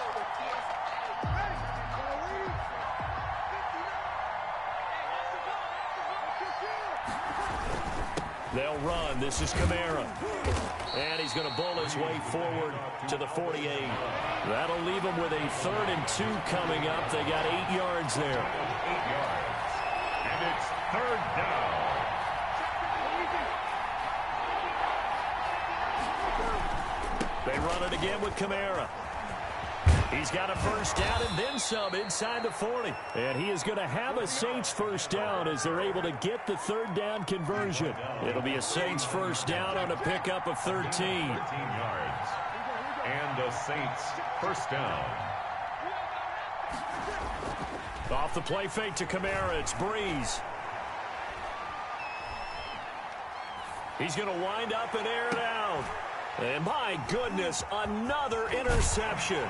They'll run. This is Kamara. And he's going to bull his way forward to the 48. That'll leave him with a 3rd and 2 coming up. They got 8 yards there. 8 yards. And it's 3rd down. They run it again with Kamara. He's got a 1st down and then some inside the 40. And he is going to have a Saints 1st down as they're able to get the 3rd down conversion. It'll be a Saints 1st down on a pickup of 13. 13 yards. And the Saints 1st down. Off the play fake to Kamara, it's Breeze. He's going to wind up and air it out. And my goodness, another interception.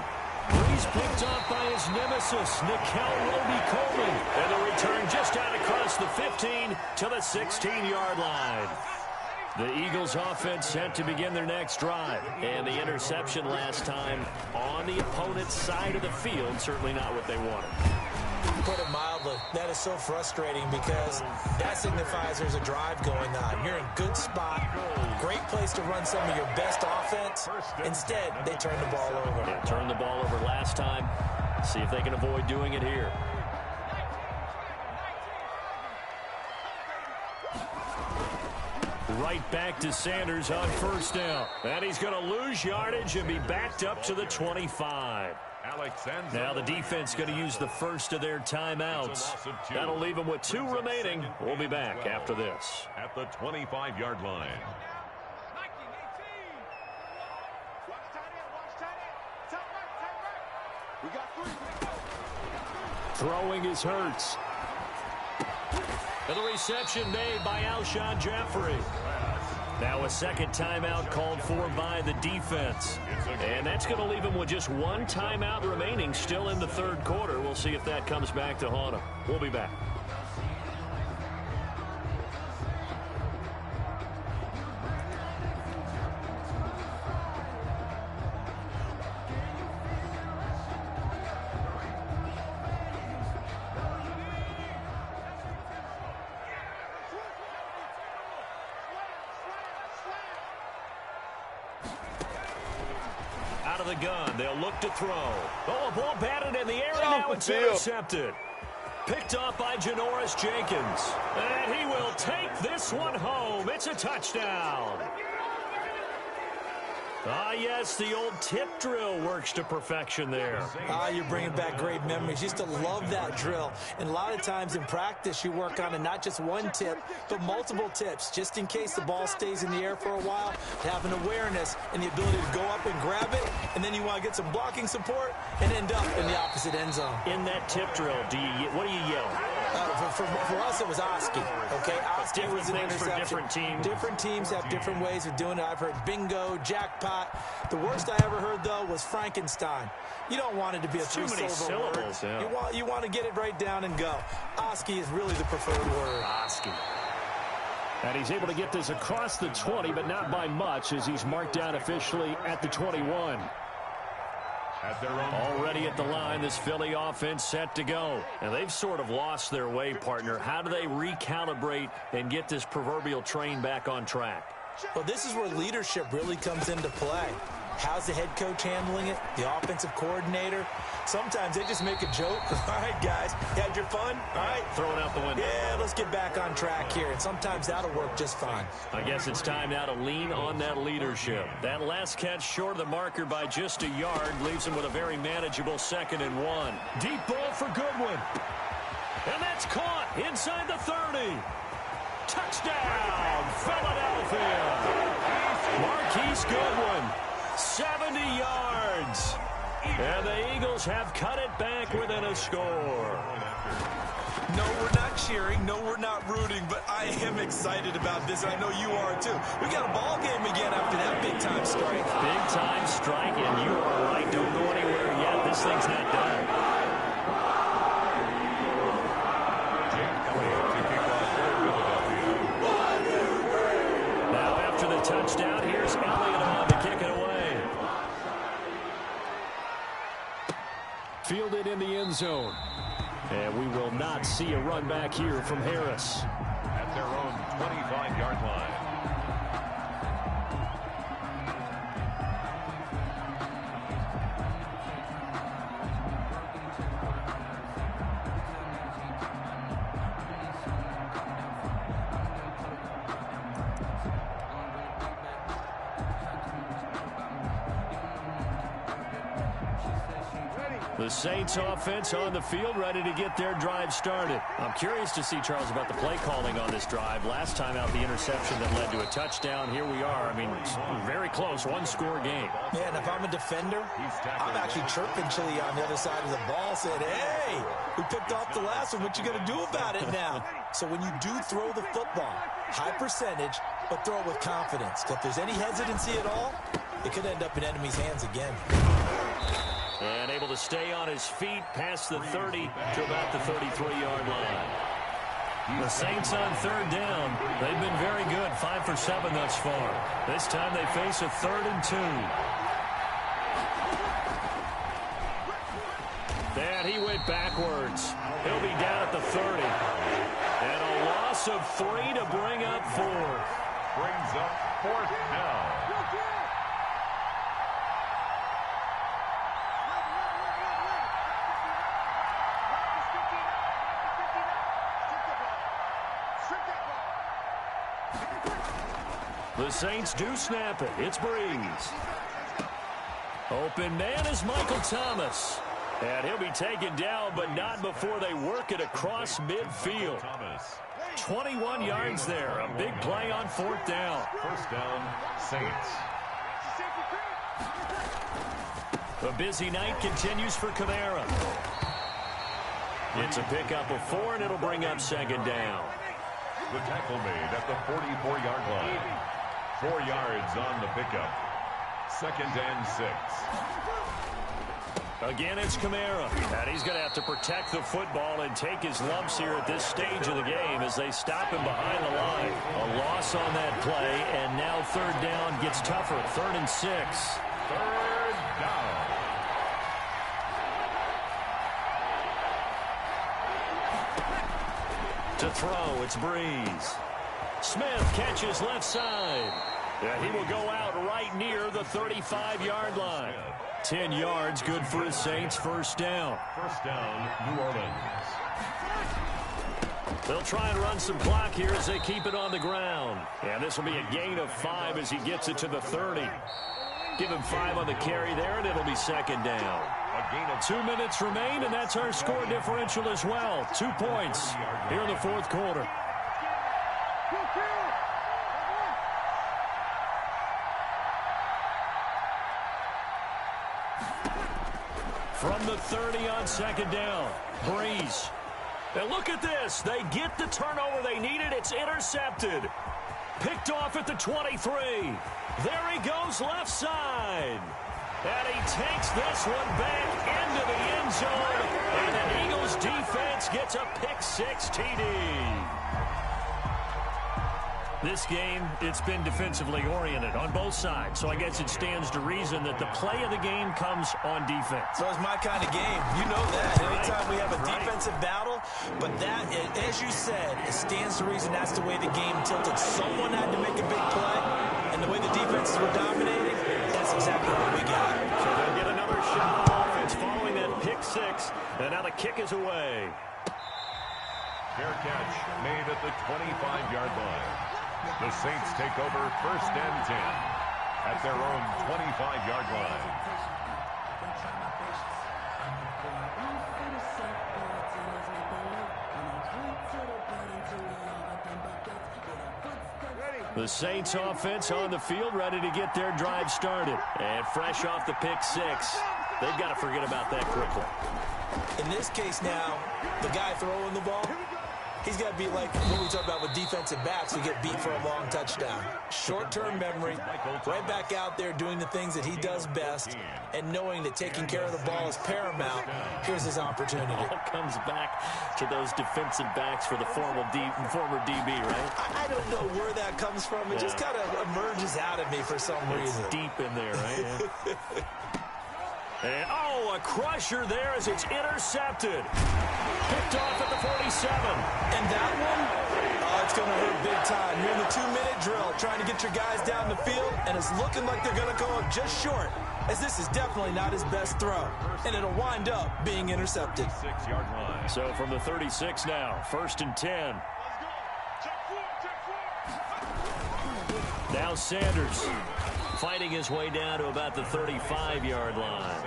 Breeze picked off by his nemesis, Nikel Roby-Coleman. And the return just out across the 15 to the 16-yard line. The Eagles offense set to begin their next drive. And the interception last time on the opponent's side of the field, certainly not what they wanted. Put it mildly, that is so frustrating because that signifies there's a drive going on. You're in a good spot, great place to run some of your best offense. Instead, they turn the ball over. Yeah, turned the ball over last time. See if they can avoid doing it here. Right back to Sanders on first down. And he's going to lose yardage and be backed up to the 25. Now the defense going to use the first of their timeouts. That'll leave them with 2 remaining. We'll be back after this. At the 25-yard line. Throwing is Hurts. And the reception made by Alshon Jeffrey. Now a second timeout called for by the defense. And that's going to leave him with just 1 timeout remaining still in the third quarter. We'll see if that comes back to haunt him. We'll be back. Out of the gun, they'll look to throw. Oh, a ball batted in the air, and now it's intercepted. Picked off by Janoris Jenkins. And he will take this one home. It's a touchdown. Ah, yes, the old tip drill works to perfection there. You're bringing back great memories. Used to love that drill. And a lot of times in practice, you work on it, not just one tip, but multiple tips, just in case the ball stays in the air for a while, to have an awareness and the ability to go up and grab it, and then you want to get some blocking support and end up in the opposite end zone. In that tip drill, what do you yell? For us, it was Oski. Okay, Oski was an interception. For different teams. Different teams have different ways of doing it. I've heard bingo, jackpot. The worst I ever heard, though, was Frankenstein. You don't want it to be a three-syllable word. Yeah. You want to get it right down and go. Oski is really the preferred word. Oski. And he's able to get this across the 20, but not by much, as he's marked down officially at the 21. Already at the line, this Philly offense set to go. And they've sort of lost their way, partner. How do they recalibrate and get this proverbial train back on track? Well, this is where leadership really comes into play. How's the head coach handling it? The offensive coordinator? Sometimes they just make a joke. All right, guys, you had your fun? All right. Throwing out the window. Yeah, let's get back on track here. And sometimes that'll work just fine. I guess it's time now to lean on that leadership. That last catch short of the marker by just a yard leaves him with a very manageable 2nd and 1. Deep ball for Goodwin. And that's caught inside the 30. Touchdown, Philadelphia. Marquise Goodwin, 70 yards. And the Eagles have cut it back within a score. No, we're not cheering. No, we're not rooting. But I am excited about this. I know you are, too. We got a ball game again after that big-time strike. Big-time strike, and you are right. Don't go anywhere yet. This thing's not done. Touchdown. Here's Elliott on to kick it away. Fielded in the end zone. And we will not see a run back here from Harris. At their own 25-yard line. The Saints offense on the field, ready to get their drive started. I'm curious to see, Charles, about the play calling on this drive. Last time out, the interception that led to a touchdown. Here we are. I mean, very close, one-score game. Yeah, and if I'm a defender, I'm actually chirping Chili on the other side of the ball, saying, hey, we picked off the last one. What you going to do about it now? So when you do throw the football, high percentage, but throw it with confidence. If there's any hesitancy at all, it could end up in enemy's hands again. And able to stay on his feet past the 30 to about the 33-yard line. The Saints on 3rd down. They've been very good, 5 for 7 thus far. This time they face a 3rd and 2. And he went backwards. He'll be down at the 30. And a loss of 3 to bring up 4. Brings up 4th down. The Saints do snap it. It's Breeze. Open man is Michael Thomas. And he'll be taken down, but not before they work it across midfield. 21 yards there. A big play on 4th down. First down, Saints. A busy night continues for Kamara. It's a pickup of 4, and it'll bring up 2nd down. The tackle made at the 44-yard line. 4 yards on the pickup. 2nd and 6. Again, it's Kamara, and he's going to have to protect the football and take his lumps here at this stage of the game as they stop him behind the line. A loss on that play, and now 3rd down gets tougher. 3rd and 6. 3rd down. To throw, it's Breeze. Smith catches left side. And he will go out right near the 35-yard line. 10 yards, good for his Saints. First down. First down, New Orleans. They'll try and run some clock here as they keep it on the ground. And this will be a gain of 5 as he gets it to the 30. Give him 5 on the carry there, and it'll be 2nd down. A gain of 2 minutes remain, and that's our score differential as well. 2 points here in the 4th quarter. From the 30 on 2nd down, Breeze. And look at this. They get the turnover they needed. It's intercepted. Picked off at the 23. There he goes left side. And he takes this one back into the end zone. And the Eagles defense gets a pick-6 TD. This game, it's been defensively oriented on both sides, so I guess it stands to reason that the play of the game comes on defense. So it's my kind of game. You know that. Anytime we have a defensive battle, but that, as you said, it stands to reason that's the way the game tilted. Someone had to make a big play, and the way the defenses were dominating, that's exactly what we got. So they'll get another shot on offense following that pick-6, and now the kick is away. fair catch made at the 25-yard line. The Saints take over 1st and 10 at their own 25-yard line. The Saints offense on the field, ready to get their drive started. And fresh off the pick-6, they've got to forget about that quickly. In this case now, the guy throwing the ball, he's got to be like what we talk about with defensive backs who get beat for a long touchdown. Short-term memory, right back out there doing the things that he does best, and knowing that taking care of the ball is paramount. Here's his opportunity. It all comes back to those defensive backs for the former DB, right? I don't know where that comes from. It just kind of emerges out of me for some reason. It's deep in there, right? Yeah. And, a crusher there as it's intercepted. Picked off at the 47. And that one, it's going to hurt big time. You're in the 2-minute drill trying to get your guys down the field, and it's looking like they're going to go up just short, as this is definitely not his best throw. And it'll wind up being intercepted. 6-yard line. So from the 36 now, 1st and 10. Now Sanders fighting his way down to about the 35-yard line.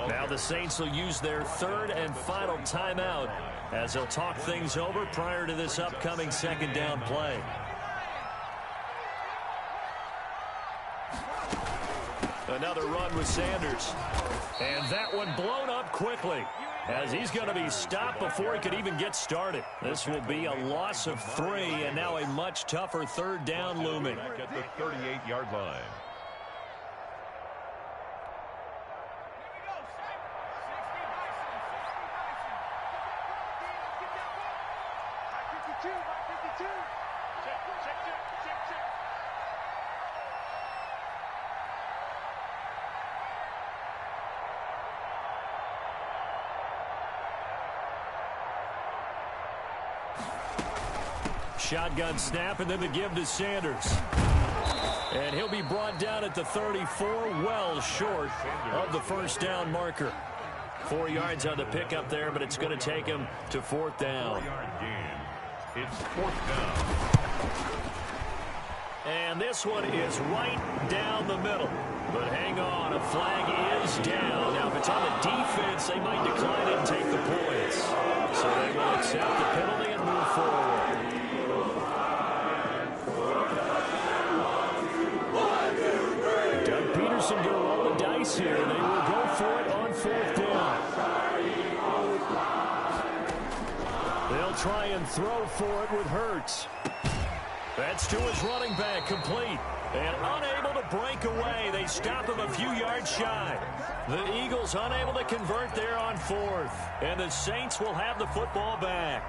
Now the Saints will use their 3rd and final timeout as they'll talk things over prior to this upcoming 2nd down play. Another run with Sanders. And that one blown up quickly as he's going to be stopped before he could even get started. This will be a loss of 3, and now a much tougher 3rd down looming. Back at the 38-yard line. Shotgun snap, and then the give to Sanders. And he'll be brought down at the 34, well short of the 1st down marker. 4 yards on the pickup there, but it's going to take him to 4th down. 4-yard gain. It's 4th down. And this one is right down the middle. But hang on, a flag is down. Now, if it's on the defense, they might decline it and take the points. So they will accept the penalty and move forward. Doug Peterson going to roll the dice here. They will go for it on 4th down. They'll try and throw for it with Hurts. That's to his running back, complete. And unable to break away. They stop him a few yards shy. The Eagles unable to convert there on 4th. And the Saints will have the football back.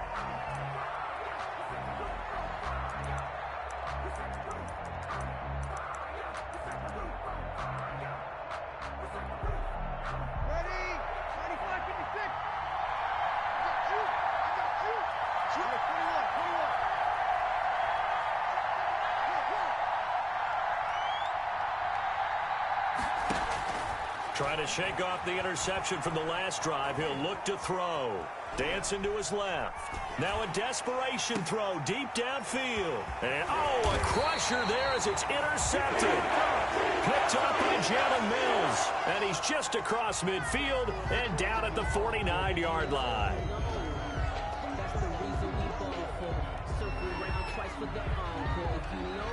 Ready? 25, 56. I got you. Shoot it, 21, 21. Trying to shake off the interception from the last drive. He'll look to throw. Dancing to his left. Now a desperation throw deep downfield. And, a crusher there as it's intercepted. Picked up by Jalen Mills. And he's just across midfield and down at the 49-yard line. That's the reason we ball for. Circle around twice for the encore. You know.